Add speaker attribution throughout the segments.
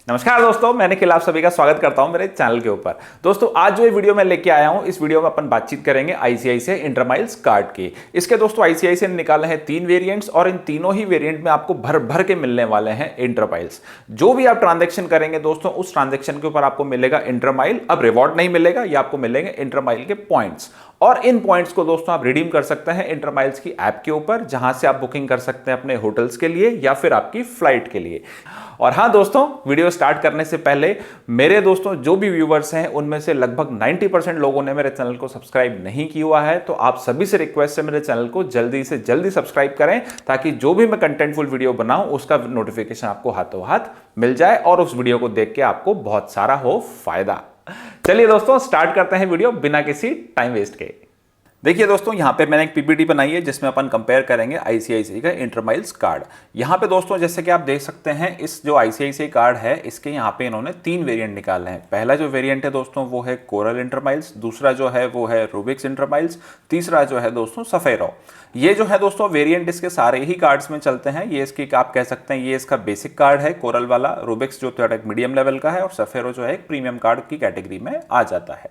Speaker 1: नमस्कार दोस्तों, मैं निखिल आप सभी का स्वागत करता हूं मेरे चैनल के ऊपर। दोस्तों आज जो ये वीडियो मैं लेके आया हूं, इस वीडियो में अपन बातचीत करेंगे आईसीआईसीआई इंटरमाइल्स कार्ड की। इसके दोस्तों आईसीआईसीआई ने निकाले हैं 3 वेरिएंट्स और इन तीनों ही वेरिएंट में आपको भर भर के मिलने वाले हैं इंटरमाइल्स। जो भी आप ट्रांजेक्शन करेंगे दोस्तों, उस ट्रांजेक्शन के ऊपर आपको मिलेगा इंटरमाइल। अब रिवॉर्ड नहीं मिलेगा, ये आपको मिलेंगे इंटरमाइल के पॉइंट्स, और इन पॉइंट्स को दोस्तों आप रिडीम कर सकते हैं इंटरमाइल्स की ऐप के ऊपर, जहां से आप बुकिंग कर सकते हैं अपने होटल्स के लिए या फिर आपकी फ्लाइट के लिए। और हाँ दोस्तों, वीडियो स्टार्ट करने से पहले मेरे दोस्तों जो भी व्यूवर्स हैं, उनमें से लगभग 90% लोगों ने मेरे चैनल को सब्सक्राइब नहीं किया हुआ है, तो आप सभी से रिक्वेस्ट है मेरे चैनल को जल्दी से जल्दी सब्सक्राइब करें, ताकि जो भी मैं कंटेंटफुल वीडियो बनाऊं उसका नोटिफिकेशन आपको हाथों हाथ मिल जाए और उस वीडियो को देख के आपको बहुत सारा हो फायदा। चलिए दोस्तों स्टार्ट करते हैं वीडियो बिना किसी टाइम वेस्ट के। देखिए दोस्तों, यहाँ पे मैंने एक पीपीटी बनाई है जिसमें अपन कंपेयर करेंगे आईसीआईसीआई का इंटरमाइल्स कार्ड। यहाँ पे दोस्तों जैसे कि आप देख सकते हैं, इस जो आईसीआईसीआई कार्ड है इसके यहाँ पे इन्होंने 3 वेरिएंट निकाले हैं। पहला जो वेरिएंट है दोस्तों वो है कोरल इंटरमाइल्स, दूसरा जो है वो है रूबिक्स इंटरमाइल्स, तीसरा जो है दोस्तों सफेरो। ये जो है दोस्तों वेरिएंट इसके सारे ही कार्ड्स में चलते हैं। ये इसकी आप कह सकते हैं ये इसका बेसिक कार्ड है कोरल वाला, रूबिक्स जो थोड़ा मीडियम लेवल का है, और सफेरो जो है एक प्रीमियम कार्ड की कैटेगरी में आ जाता है।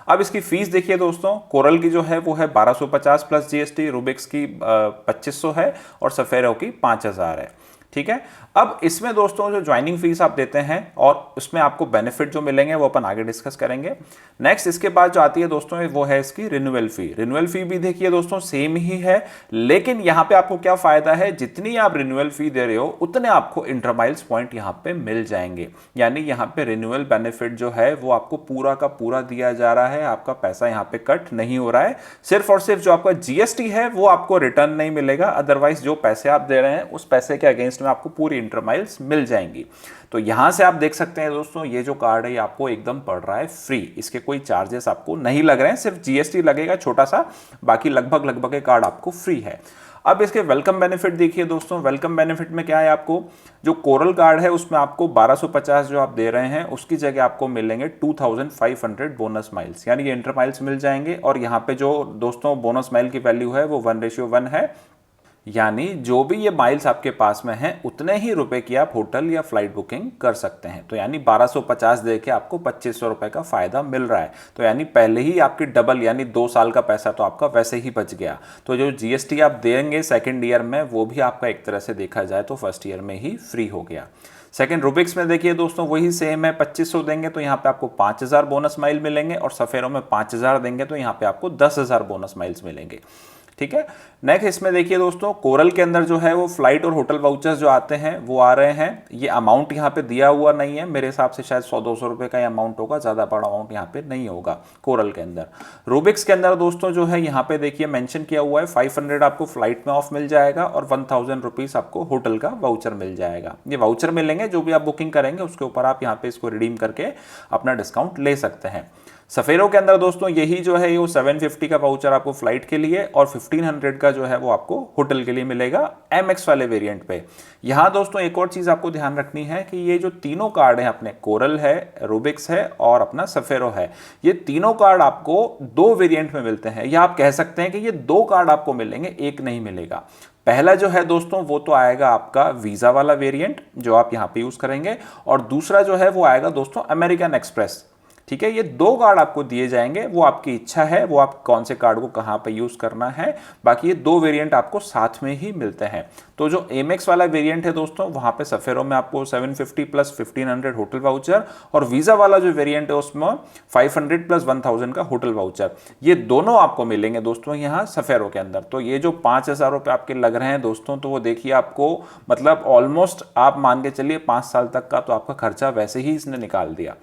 Speaker 1: अब इसकी फीस देखिए दोस्तों, कोरल की जो है वो है 1250 प्लस जीएसटी, रूबिक्स की 2500 है और सफेरो की 5000 है। ठीक है। अब इसमें दोस्तों जो ज्वाइनिंग फीस आप देते हैं और उसमें आपको बेनिफिट जो मिलेंगे वो अपन आगे डिस्कस करेंगे। नेक्स्ट इसके बाद जो आती है दोस्तों वो है इसकी रिन्यूअल फी। रिन्यूअल फी भी देखिए दोस्तों सेम ही है, लेकिन यहां पे आपको क्या फायदा है, जितनी आप रिन्यूअल फी दे रहे हो उतने आपको इंटरमाइल्स पॉइंट यहां पे मिल जाएंगे। यानी यहां पे रिन्यूअल बेनिफिट जो है वो आपको पूरा का पूरा दिया जा रहा है, आपका पैसा यहां पे कट नहीं हो रहा है। सिर्फ और सिर्फ जो आपका जीएसटी है वो आपको रिटर्न नहीं मिलेगा, अदरवाइज जो पैसे आप दे रहे हैं उस पैसे के अगेंस्ट में आपको पूरी इंटरमाइल्स मिल जाएंगी। तो यहां से आप देख सकते हैं दोस्तों, ये जो कार्ड है ये आपको एकदम पड़ रहा है फ्री। इसके कोई चार्जेस आपको नहीं लग रहे हैं, सिर्फ जीएसटी लगेगा छोटा सा, बाकी लगभग के कार्ड आपको फ्री है। अब इसके वेलकम बेनिफिट देखिए दोस्तों, वेलकम बेनिफिट में क्या है, आपको जो कोरल कार्ड है उसमें आपको 1250 जो आप दे रहे हैं उसकी जगह आपको मिलेंगे 2500 बोनस माइल्स, यानी ये इंटर माइल्स मिल जाएंगे। और यहाँ पे जो दोस्तों बोनस माइल की वैल्यू है वो 1:1 है, यानी जो भी ये माइल्स आपके पास में हैं उतने ही रुपए की आप होटल या फ्लाइट बुकिंग कर सकते हैं। तो यानी 1250 दे के आपको 2500 रुपए का फायदा मिल रहा है। तो यानी पहले ही आपकी डबल, यानी 2 साल का पैसा तो आपका वैसे ही बच गया। तो जो जीएसटी आप देंगे सेकेंड ईयर में, वो भी आपका एक तरह से देखा जाए तो फर्स्ट ईयर में ही फ्री हो गया। सेकेंड रूबिक्स में देखिए दोस्तों वही सेम है, 2500 देंगे तो यहाँ पे आपको 5000 बोनस माइल मिलेंगे, और सफेरो में 5000 देंगे तो यहाँ पे आपको 10,000 बोनस माइल्स मिलेंगे। ठीक है। नेक्स्ट इसमें देखिए दोस्तों, कोरल के अंदर जो है वो फ्लाइट और होटल वाउचर्स जो आते हैं वो आ रहे हैं। ये अमाउंट यहाँ पे दिया हुआ नहीं है, मेरे हिसाब से शायद 100-200 रुपए का अमाउंट होगा, ज़्यादा बड़ा अमाउंट यहाँ पे नहीं होगा कोरल के अंदर। रूबिक्स के अंदर दोस्तों जो है यहाँ पे देखिए मेंशन किया हुआ है 500 आपको फ्लाइट में ऑफ मिल जाएगा और 1000 रुपीज़ आपको होटल का वाउचर मिल जाएगा। ये वाउचर मिलेंगे जो भी आप बुकिंग करेंगे उसके ऊपर आप यहाँ पे इसको रिडीम करके अपना डिस्काउंट ले सकते हैं। सफेरो के अंदर दोस्तों यही जो है वो 750 का वाउचर आपको फ्लाइट के लिए और 1500 का जो है वो आपको होटल के लिए मिलेगा एमएक्स वाले वेरिएंट पे। यहां दोस्तों एक और चीज आपको ध्यान रखनी है कि ये जो तीनों कार्ड हैं अपने, कोरल है, रूबिक्स है और अपना सफेरो है, ये तीनों कार्ड आपको 2 वेरिएंट में मिलते हैं, या आप कह सकते हैं कि ये 2 कार्ड आपको मिलेंगे, एक नहीं मिलेगा। पहला जो है दोस्तों वो तो आएगा आपका वीजा वाला वेरिएंट जो आप यहां पे यूज करेंगे, और दूसरा जो है वो आएगा दोस्तों अमेरिकन एक्सप्रेस। ठीक है। ये 2 कार्ड आपको दिए जाएंगे, वो आपकी इच्छा है, वो आप कौन से कार्ड को कहां पे यूज करना है। बाकी ये 2 वेरिएंट आपको साथ में ही मिलते हैं। तो जो एमएक्स वाला वेरिएंट है दोस्तों, वहां पे सफेरो में आपको 750 प्लस 1500 होटल वाउचर, और वीजा वाला जो वेरिएंट है उसमें 500 प्लस 1000 का होटल वाउचर, ये दोनों आपको मिलेंगे दोस्तों यहाँ सफेरो के अंदर। तो ये जो 5000 रुपए आपके लग रहे हैं दोस्तों, तो वो देखिए आपको मतलब ऑलमोस्ट आप मान के चलिए 5 साल तक का तो आपका खर्चा वैसे ही इसने निकाल दिया।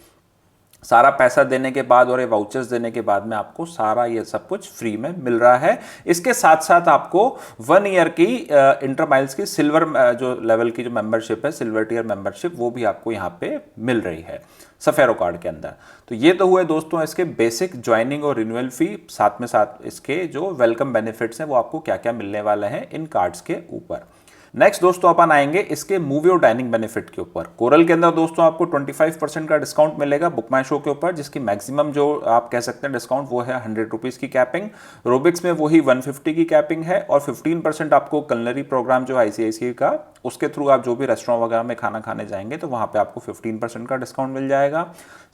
Speaker 1: सारा पैसा देने के बाद और ये वाउचर्स देने के बाद में आपको सारा ये सब कुछ फ्री में मिल रहा है। इसके साथ साथ आपको 1 ईयर की इंटरमाइल्स की सिल्वर जो लेवल की जो मेंबरशिप है, सिल्वर टियर मेंबरशिप, वो भी आपको यहाँ पे मिल रही है सफेरो कार्ड के अंदर। तो ये तो हुए दोस्तों इसके बेसिक ज्वाइनिंग और रिन्यूअल फी, साथ में साथ इसके जो वेलकम बेनिफिट्स हैं वो आपको क्या क्या मिलने वाले हैं इन कार्ड्स के ऊपर। नेक्स्ट दोस्तों अपन आएंगे इसके मूवी और डाइनिंग बेनिफिट के ऊपर। कोरल के अंदर दोस्तों आपको 25% का डिस्काउंट मिलेगा बुक माई शो के ऊपर, जिसकी मैक्सिमम जो आप कह सकते हैं डिस्काउंट वो है 100 रुपीज़ की कैपिंग। रोबिक्स में वही 150 की कैपिंग है और 15% आपको कलनरी प्रोग्राम जो आईसीआईसीआई का उसके थ्रू आप जो भी रेस्टोरेंट वगैरह में खाना खाने जाएंगे तो वहाँ पे आपको 15% का डिस्काउंट मिल जाएगा।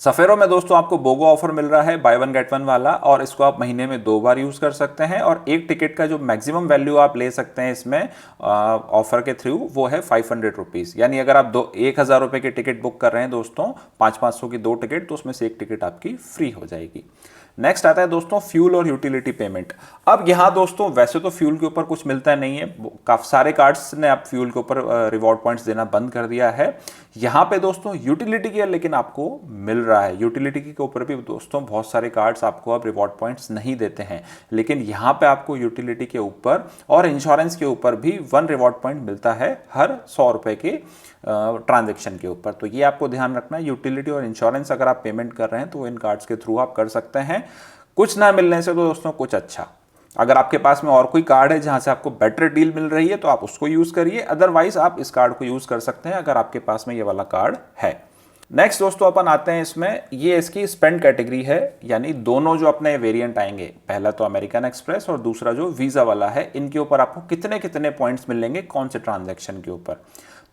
Speaker 1: सफेरो में दोस्तों आपको बोगो ऑफर मिल रहा है बाय वन गेट वन वाला, और इसको आप महीने में 2 बार यूज़ कर सकते हैं, और एक टिकट का जो मैक्सिमम वैल्यू आप ले सकते हैं इसमें ऑफर के थ्रू वो है 500 रुपीज़। यानी अगर आप 1,000 रुपये की टिकट बुक कर रहे हैं दोस्तों 500 की 2 टिकट, तो उसमें से एक टिकट आपकी फ्री हो जाएगी। नेक्स्ट आता है दोस्तों फ्यूल और यूटिलिटी पेमेंट। अब यहाँ दोस्तों वैसे तो फ्यूल के ऊपर कुछ मिलता नहीं है, काफी सारे कार्ड्स ने आप फ्यूल के ऊपर रिवॉर्ड पॉइंट्स देना बंद कर दिया है। यहाँ पे दोस्तों यूटिलिटी के लेकिन आपको मिल रहा है। यूटिलिटी के ऊपर भी दोस्तों बहुत सारे कार्ड्स आपको अब रिवॉर्ड पॉइंट्स नहीं देते हैं, लेकिन यहाँ पे आपको यूटिलिटी के ऊपर और इंश्योरेंस के ऊपर भी 1 रिवॉर्ड पॉइंट मिलता है हर 100 रुपए के ट्रांजैक्शन के ऊपर। तो ये आपको ध्यान रखना है, यूटिलिटी और इंश्योरेंस अगर आप पेमेंट कर रहे हैं तो इन कार्ड्स के थ्रू आप कर सकते हैं। कुछ ना मिलने से तो दोस्तों कुछ अच्छा, अगर आपके पास में और कोई कार्ड है जहां से आपको बेटर डील मिल रही है तो आप उसको यूज करिए, अदरवाइज आप इस कार्ड को यूज कर सकते हैं अगर आपके पास में ये वाला कार्ड है। नेक्स्ट दोस्तों अपन आते हैं इसमें, ये इसकी स्पेंड कैटेगरी है, यानी दोनों जो अपने वेरिएंट आएंगे, पहला तो अमेरिकन एक्सप्रेस और दूसरा जो वीजा वाला है, इनके ऊपर आपको कितने कितने पॉइंट्स मिलेंगे कौन से ट्रांजैक्शन के ऊपर।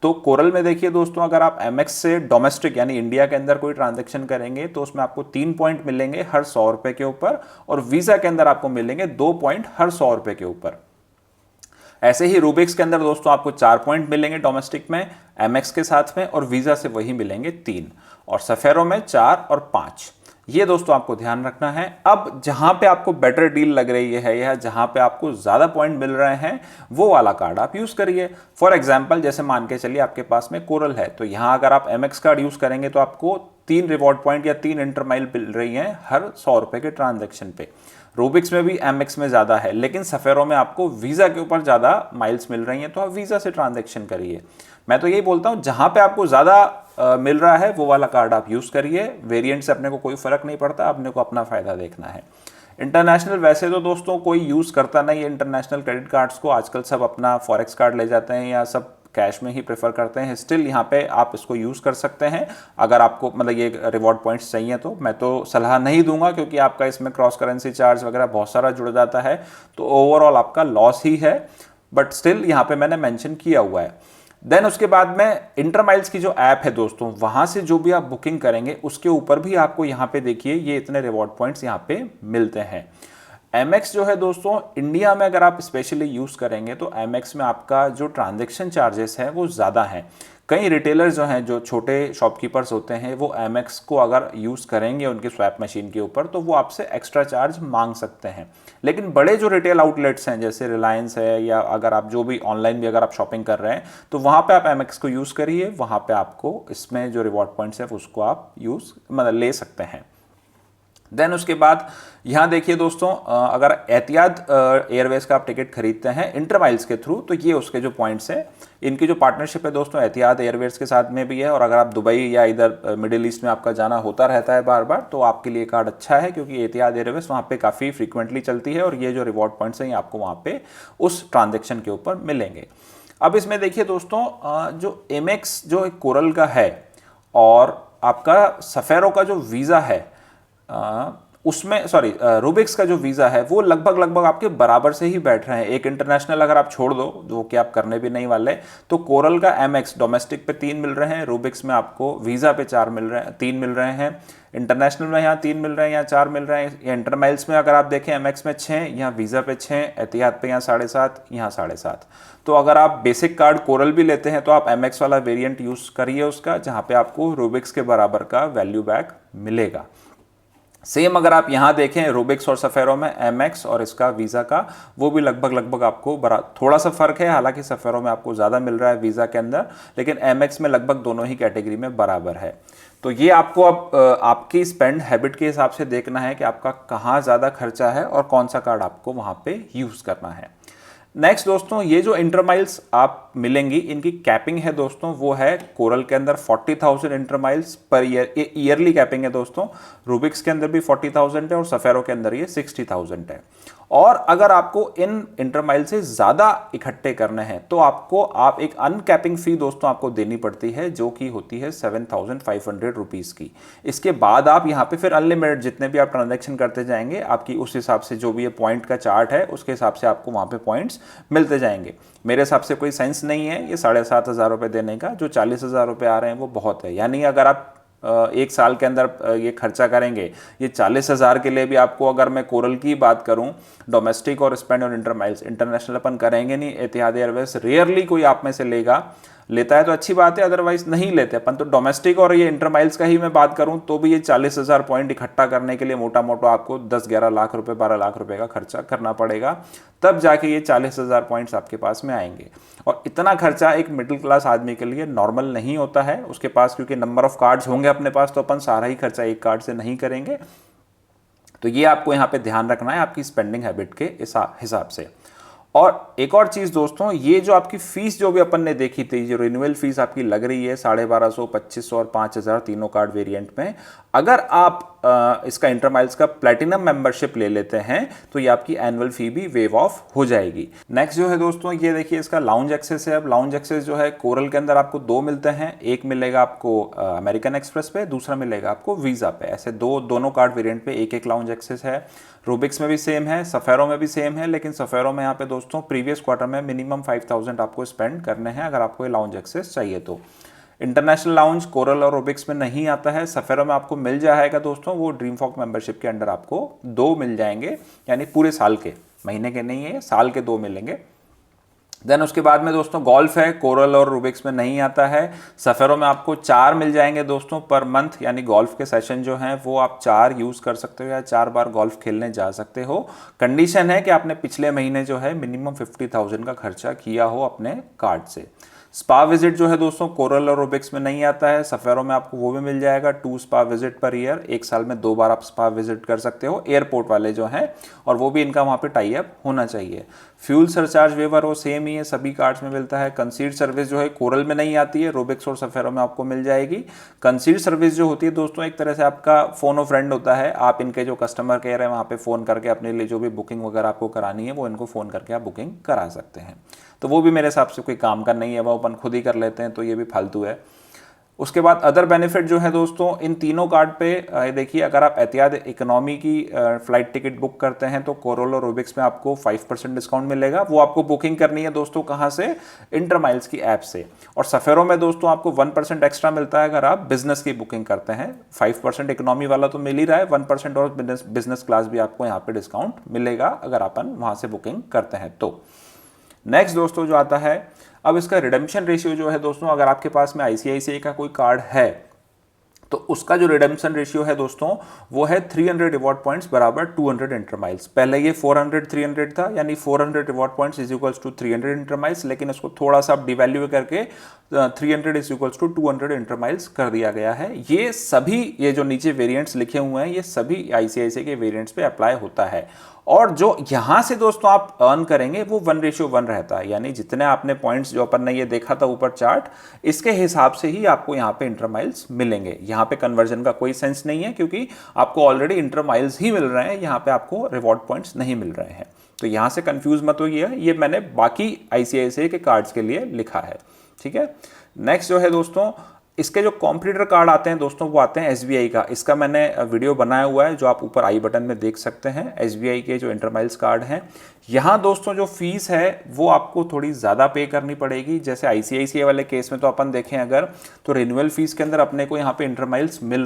Speaker 1: तो कोरल में देखिए दोस्तों, अगर आप एमएक्स से डोमेस्टिक यानी इंडिया के अंदर कोई ट्रांजैक्शन करेंगे तो उसमें आपको 3 पॉइंट मिलेंगे हर 100 रुपए के ऊपर, और वीजा के अंदर आपको मिलेंगे 2 पॉइंट हर 100 रुपए के ऊपर। ऐसे ही रूबिक्स के अंदर दोस्तों आपको 4 पॉइंट मिलेंगे डोमेस्टिक में एमएक्स के साथ में, और वीजा से वही मिलेंगे 3, और सफेरो में 4 और 5। ये दोस्तों आपको ध्यान रखना है। अब जहां पे आपको बेटर डील लग रही है या जहां पे आपको ज्यादा पॉइंट मिल रहे हैं वो वाला कार्ड आप यूज करिए। फॉर एग्जांपल जैसे मान के चलिए आपके पास में कोरल है, तो यहां अगर आप एमएक्स कार्ड यूज करेंगे तो आपको 3 रिवॉर्ड पॉइंट या 3 इंटरमाइल मिल रही हैं हर 100 रुपए के ट्रांजेक्शन पे। रूबिक्स में भी एमएक्स में ज्यादा है, लेकिन सफेरो में आपको वीजा के ऊपर ज्यादा माइल्स मिल रही हैं, तो आप वीजा से ट्रांजेक्शन करिए। मैं तो यही बोलता हूं जहां पे आपको ज्यादा मिल रहा है वो वाला कार्ड आप यूज करिए, वेरिएंट से अपने को कोई फर्क नहीं पड़ता, अपने को अपना फायदा देखना है। इंटरनेशनल वैसे तो दोस्तों कोई यूज करता नहीं है इंटरनेशनल क्रेडिट कार्ड्स को, आजकल सब अपना फॉरेक्स कार्ड ले जाते हैं या सब कैश में ही प्रेफर करते हैं। स्टिल यहाँ पे आप इसको यूज कर सकते हैं अगर आपको मतलब ये रिवॉर्ड पॉइंट्स चाहिए तो। मैं तो सलाह नहीं दूंगा क्योंकि आपका इसमें क्रॉस करेंसी चार्ज वगैरह बहुत सारा जुड़ जाता है, तो ओवरऑल आपका लॉस ही है, बट स्टिल यहाँ पे मैंने मेंशन किया हुआ है। देन उसके बाद में इंटरमाइल्स की जो ऐप है दोस्तों, वहां से जो भी आप बुकिंग करेंगे उसके ऊपर भी आपको यहाँ पे देखिए ये इतने रिवॉर्ड पॉइंट्स यहाँ पे मिलते हैं। एमएक्स जो है दोस्तों इंडिया में अगर आप स्पेशली यूज करेंगे तो एमएक्स में आपका जो ट्रांजैक्शन चार्जेस है वो ज़्यादा है। कई रिटेलर्स जो हैं, जो छोटे शॉपकीपर्स होते हैं, वो एमएक्स को अगर यूज़ करेंगे उनके स्वैप मशीन के ऊपर तो वो आपसे एक्स्ट्रा चार्ज मांग सकते हैं। लेकिन बड़े जो रिटेल आउटलेट्स हैं जैसे रिलायंस है, या अगर आप जो भी ऑनलाइन भी अगर आप शॉपिंग कर रहे हैं तो वहाँ पे आप एमएक्स को यूज़ करिए, वहाँ पे आपको इसमें जो रिवॉर्ड पॉइंट्स है उसको आप यूज़ मतलब ले सकते हैं। देन उसके बाद यहाँ देखिए दोस्तों, अगर एतिहाद एयरवेज का आप टिकट खरीदते हैं इंटरमाइल्स के थ्रू तो ये उसके जो पॉइंट्स हैं, इनकी जो पार्टनरशिप है दोस्तों एतिहाद एयरवेज के साथ में भी है, और अगर आप दुबई या इधर मिडिल ईस्ट में आपका जाना होता रहता है बार बार तो आपके लिए कार्ड अच्छा है, क्योंकि एतिहाद एयरवेज वहाँ पे काफ़ी फ्रीक्वेंटली चलती है, और ये जो रिवॉर्ड पॉइंट्स हैं आपको वहाँ पे उस ट्रांजेक्शन के ऊपर मिलेंगे। अब इसमें देखिए दोस्तों, जो एमएक्स जो कोरल का है और आपका सफेरो का जो वीज़ा है उसमें रूबिक्स का जो वीज़ा है वो लगभग आपके बराबर से ही बैठ रहे हैं। एक इंटरनेशनल अगर आप छोड़ दो जो कि आप करने भी नहीं वाले, तो कोरल का एमएक्स डोमेस्टिक पे 3 मिल रहे हैं, रूबिक्स में आपको वीज़ा पे 3 मिल रहे हैं, इंटरनेशनल में यहाँ 3 मिल रहे हैं, यहाँ 4 मिल रहे हैं। या इंटरमाइल्स में अगर आप देखें एमएक्स में 6, यहाँ वीज़ा पे 6, एतिहाद पे यहाँ 7.5, यहाँ 7.5। तो अगर आप बेसिक कार्ड कोरल भी लेते हैं तो आप एमएक्स वाला वेरिएंट यूज़ करिए उसका, जहाँ पे आपको रूबिक्स के बराबर का वैल्यू बैक मिलेगा। सेम अगर आप यहाँ देखें रूबिक्स और सफेरो में एमएक्स और इसका वीज़ा का, वो भी लगभग आपको थोड़ा सा फर्क है, हालांकि सफेरो में आपको ज़्यादा मिल रहा है वीज़ा के अंदर, लेकिन एमएक्स में लगभग दोनों ही कैटेगरी में बराबर है। तो ये आपको अब आपकी स्पेंड हैबिट के हिसाब से देखना है कि आपका कहाँ ज़्यादा खर्चा है और कौन सा कार्ड आपको वहाँ पे यूज़ करना है। नेक्स्ट दोस्तों, ये जो इंटरमाइल्स आप मिलेंगी इनकी कैपिंग है दोस्तों, वो है कोरल के अंदर 40,000 इंटरमाइल्स पर ईयर, ये ईयरली कैपिंग है दोस्तों। रूबिक्स के अंदर भी 40,000 है और सफेरो के अंदर ये 60,000 है। और अगर आपको इन इंटरमाइल से ज़्यादा इकट्ठे करने हैं तो आप एक अनकैपिंग फ़ी दोस्तों आपको देनी पड़ती है, जो कि होती है 7,500 रुपीज़ की। इसके बाद आप यहाँ पे फिर अनलिमिटेड जितने भी आप ट्रांजैक्शन करते जाएंगे, आपकी उस हिसाब से जो भी ये पॉइंट का चार्ट है उसके हिसाब से आपको वहाँ पे पॉइंट्स मिलते जाएंगे। मेरे हिसाब से कोई सेंस नहीं है ये 7,500 रुपये देने का। जो 40,000 रुपये आ रहे हैं वो बहुत है, यानी अगर आप एक साल के अंदर ये खर्चा करेंगे, ये 40,000 के लिए भी आपको, अगर मैं कोरल की बात करूं, डोमेस्टिक और स्पेंड और इंटरमाइल्स, इंटरनेशनल अपन करेंगे नहीं, एतिहाद एयरवेज रेयरली कोई आप में से लेता है तो अच्छी बात है, अदरवाइज नहीं लेते अपन। तो डोमेस्टिक और ये इंटरमाइल्स का ही मैं बात करूं तो भी ये 40,000 पॉइंट इकट्ठा करने के लिए मोटा मोटा आपको 10-11 लाख रुपए, 12 लाख रुपए का खर्चा करना पड़ेगा, तब जाके ये 40,000 पॉइंट्स आपके पास में आएंगे। और इतना खर्चा एक मिडिल क्लास आदमी के लिए नॉर्मल नहीं होता है उसके पास, क्योंकि नंबर ऑफ कार्ड्स होंगे अपने पास तो अपन सारा ही खर्चा एक कार्ड से नहीं करेंगे। तो ये आपको यहाँ पे ध्यान रखना है आपकी स्पेंडिंग हैबिट के हिसाब से। और एक और चीज़ दोस्तों, ये जो आपकी फीस जो भी अपन ने देखी थी, जो रिन्यूअल फीस आपकी लग रही है 1250, 2500 और 5000 तीनों कार्ड वेरिएंट में, अगर आप इसका इंटरमाइल्स का प्लैटिनम मेंबरशिप ले लेते हैं तो ये आपकी एनुअल फी भी वेव ऑफ हो जाएगी। नेक्स्ट जो है दोस्तों, ये देखिए इसका लाउंज एक्सेस है। अब लाउंज एक्सेस जो है कोरल के अंदर आपको 2 मिलते हैं, एक मिलेगा आपको अमेरिकन एक्सप्रेस पे, दूसरा मिलेगा आपको वीज़ा पे। ऐसे दोनों कार्ड वेरिएंट पे एक लाउंज एक्सेस है। रूबिक्स में भी सेम है, सफेरो में भी सेम है, लेकिन सफेरो में यहाँ पे दोस्तों प्रीवियस क्वार्टर में मिनिमम 5,000 आपको स्पेंड करने हैं अगर आपको ये लाउंज एक्सेस चाहिए तो। इंटरनेशनल लाउंज कोरल और रूबिक्स में नहीं आता है, सफेरो में आपको मिल जाएगा दोस्तों, वो ड्रीम फॉक मेंबरशिप के अंडर आपको 2 मिल जाएंगे, यानी पूरे साल के, महीने के नहीं है, साल के 2 मिलेंगे। देन उसके बाद में दोस्तों गोल्फ है, कोरल और रूबिक्स में नहीं आता है। सफेरो में आपको 4 मिल जाएंगे दोस्तों पर मंथ, यानी गोल्फ के सेशन जो हैं वो आप 4 यूज़ कर सकते हो या 4 बार गोल्फ खेलने जा सकते हो। कंडीशन है कि आपने पिछले महीने जो है मिनिमम 50,000 का खर्चा किया हो अपने कार्ड से। स्पा विजिट जो है दोस्तों कोरल और रूबिक्स में नहीं आता है, सफेरो में आपको वो भी मिल जाएगा, 2 स्पा विजिट पर ईयर, एक साल में 2 बार आप स्पा विजिट कर सकते हो, एयरपोर्ट वाले जो हैं, और वो भी इनका वहाँ पे टाई अप होना चाहिए। फ्यूल सरचार्ज वेवर वो सेम ही है, सभी कार्ड्स में मिलता है। कंसीड सर्विस जो है कोरल में नहीं आती है, रूबिक्स और सफेरो में आपको मिल जाएगी। कंसीड सर्विस जो होती है दोस्तों एक तरह से आपका फोन ऑफ फ्रेंड होता है, आप इनके जो कस्टमर केयर है वहाँ पे फ़ोन करके अपने लिए जो भी बुकिंग वगैरह आपको करानी है वो इनको फ़ोन करके आप बुकिंग करा सकते हैं। तो वो भी मेरे हिसाब से कोई काम का नहीं है, वो अपन खुद ही कर लेते हैं, तो ये भी फालतू है। उसके बाद अदर बेनिफिट जो है दोस्तों इन तीनों कार्ड पे देखिए, अगर आप एतिहाद इकोनॉमी की फ्लाइट टिकट बुक करते हैं तो कोरल और रूबिक्स में आपको 5% डिस्काउंट मिलेगा। वो आपको बुकिंग करनी है दोस्तों कहाँ से, इंटरमाइल्स की ऐप से। और सफेरो में दोस्तों आपको 1% एक्स्ट्रा मिलता है अगर आप बिजनेस की बुकिंग करते हैं। 5% इकोनॉमी वाला तो मिल ही रहा है, 1% और बिजनेस क्लास भी आपको यहाँ पे डिस्काउंट मिलेगा अगर अपन वहाँ से बुकिंग करते हैं तो। नेक्स्ट दोस्तों जो आता है, अब इसका रिडेम्पशन रेशियो जो है दोस्तों, अगर आपके पास में आईसीआईसीआई का कोई कार्ड है तो उसका जो रिडेम्पशन रेशियो है दोस्तों वो है 300 रिवॉर्ड पॉइंट्स बराबर 200 इंटरमाइल्स। पहले ये 400-300 था, यानी 400 reward points is equals to 300 InterMiles, लेकिन इसको थोड़ा सा डिवैल्यू करके 300 इज इक्वल्स टू 200 इंटरमाइल्स कर दिया गया है। ये सभी, ये जो नीचे वेरिएंट्स लिखे हुए हैं, ये सभी आईसीआईसीआई के वेरिएंट्स पे अप्लाई होता है। और जो यहां से दोस्तों आप अर्न करेंगे वो 1:1 रहता है, यानी जितने आपने पॉइंट्स जो अपन ने ये देखा था ऊपर चार्ट, इसके हिसाब से ही आपको यहाँ पे इंटरमाइल्स मिलेंगे। यहाँ पे कन्वर्जन का कोई सेंस नहीं है क्योंकि आपको ऑलरेडी इंटरमाइल्स ही मिल रहे हैं, यहाँ पे आपको रिवॉर्ड पॉइंट्स नहीं मिल रहे हैं। तो यहाँ से कंफ्यूज मत होइए, ये मैंने बाकी आईसीआईसीआई के कार्ड्स के लिए लिखा है, ठीक है। नेक्स्ट जो है दोस्तों, इसके जो कॉम्पिटिटर कार्ड आते हैं दोस्तों वो आते हैं एसबीआई का। इसका मैंने वीडियो बनाया हुआ है जो आप ऊपर आई बटन में देख सकते हैं। एसबीआई के जो इंटरमाइल्स कार्ड हैं, यहाँ दोस्तों जो फीस है वो आपको थोड़ी ज़्यादा पे करनी पड़ेगी। जैसे आईसीआईसीआई वाले केस में तो अपन देखें अगर, तो रिन्यूअल फीस के अंदर अपने को यहाँ पे इंटरमाइल्स मिल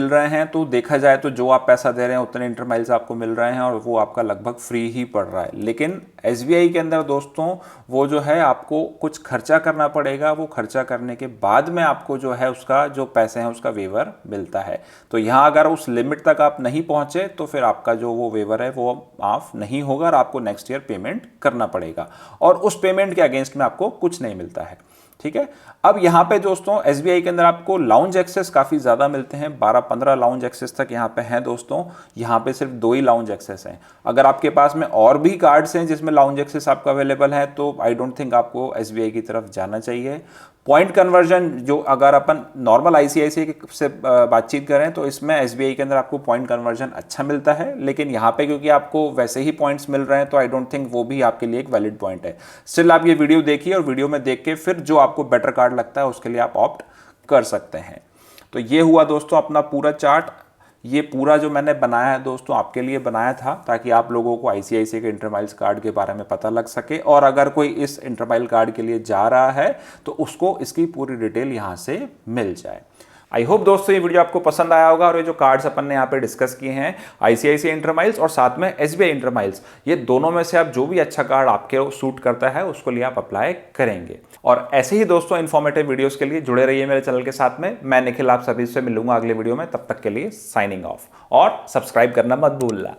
Speaker 1: रहे हैं, तो देखा जाए तो जो आप पैसा दे रहे हैं उतने इंटरमाइल्स आपको मिल रहे हैं और वो आपका लगभग फ्री ही पड़ रहा है। लेकिन एसबीआई के अंदर दोस्तों वो जो है आपको कुछ खर्चा करना पड़ेगा, वो खर्चा करने के बाद में आपको जो है उसका जो पैसे हैं उसका वेवर मिलता है। तो यहाँ अगर उस लिमिट तक आप नहीं पहुंचे तो फिर आपका जो वो वेवर है वो माफ नहीं होगा और आपको नेक्स्ट ईयर पेमेंट करना पड़ेगा, और उस पेमेंट के अगेंस्ट में आपको कुछ नहीं मिलता है, ठीक है। अब यहाँ पे दोस्तों एसबीआई के अंदर आपको लाउंज एक्सेस काफ़ी ज़्यादा मिलते हैं, 12-15 लाउंज एक्सेस तक यहाँ पे हैं दोस्तों। यहाँ पे सिर्फ 2 ही लाउंज एक्सेस हैं। अगर आपके पास में और भी कार्ड्स हैं जिसमें लाउंज एक्सेस आपका अवेलेबल है तो आई डोंट थिंक आपको एसबीआई की तरफ जाना चाहिए। पॉइंट कन्वर्जन जो अगर अपन नॉर्मल आईसीआईसीआई से बातचीत करें तो इसमें एसबीआई के अंदर आपको पॉइंट कन्वर्जन अच्छा मिलता है, लेकिन यहाँ पे क्योंकि आपको वैसे ही पॉइंट्स मिल रहे हैं तो आई डोंट थिंक वो भी आपके लिए एक वैलिड पॉइंट है। स्टिल आप ये वीडियो देखिए और वीडियो में देख के फिर जो आपको बेटर कार्ड लगता है उसके लिए आप ऑप्ट कर सकते हैं। तो ये हुआ दोस्तों अपना पूरा चार्ट। ये पूरा जो मैंने बनाया है दोस्तों आपके लिए बनाया था, ताकि आप लोगों को आईसीआईसीआई के इंटरमाइल्स कार्ड के बारे में पता लग सके, और अगर कोई इस इंटरमाइल कार्ड के लिए जा रहा है तो उसको इसकी पूरी डिटेल यहाँ से मिल जाए। आई होप दोस्तों ये वीडियो आपको पसंद आया होगा, और ये जो कार्ड्स अपन ने यहाँ पे डिस्कस किए हैं आईसीआईसीआई इंटरमाइल्स और साथ में एसबीआई इंटरमाइल्स, ये दोनों में से आप जो भी अच्छा कार्ड आपके सूट करता है उसको लिए आप अप्लाई करेंगे। और ऐसे ही दोस्तों इन्फॉर्मेटिव वीडियोस के लिए जुड़े रहिए मेरे चैनल के साथ में। मैं निखिल आप सभी से मिलूंगा अगले वीडियो में, तब तक के लिए साइनिंग ऑफ, और सब्सक्राइब करना मत भूलना।